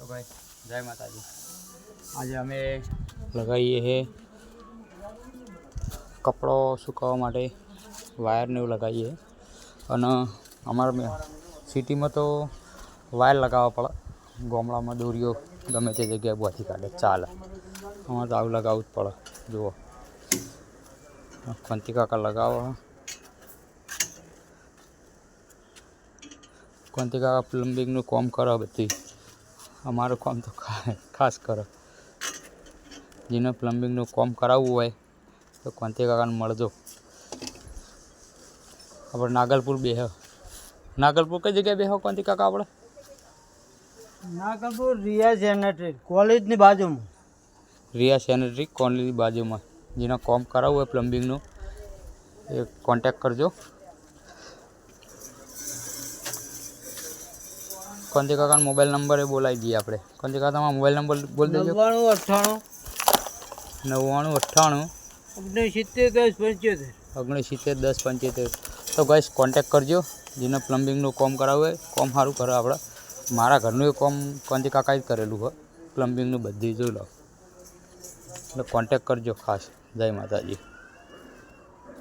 तो भाई जय माता जी। आज अमे लगाईए है कपड़ो सुकावा माटे वायर ने लगाईए अने अमर सिटी में तो वायर लगावा पड़े। गामड़ा में दोरीओ गमे ते जगह बॉथी काढ़े चाले, अमर तो आव लगावू ज पड़े। जुओ कंती काका लगावा, कंती काका प्लम्बिंग नु काम करे। बधी अमारू काम तो खास करे। जेने प्लम्बिंग नु काम करावू होय तो कंती काका ने मळजो। अपने नागलपुर बेह, नागलपुर कई जगह बेहो कंती काका? अपने नागलपुर रिया सैनिटरी कॉलेज ની બાજુમાં, रिया सैनिटरी कॉलेज बाजू में जेने काम करावू होय प्लम्बिंग नु ए कॉन्टेक्ट करजो। कंती काका मोबाइल नंबर बोलाई दिए आपणे। कंती काका तमारा मोबाइल नंबर बोल देजो। 9998 691075 तो गाइस कॉन्टेक्ट करजो। जेने प्लम्बिंग नु काम करावू होय काम सारू करे। आपणे मारा घरनु काम कंती काकाए करेलू है। प्लम्बिंग नु बधी जोई लो, कॉन्टेक्ट करजो खास। जय माताजी।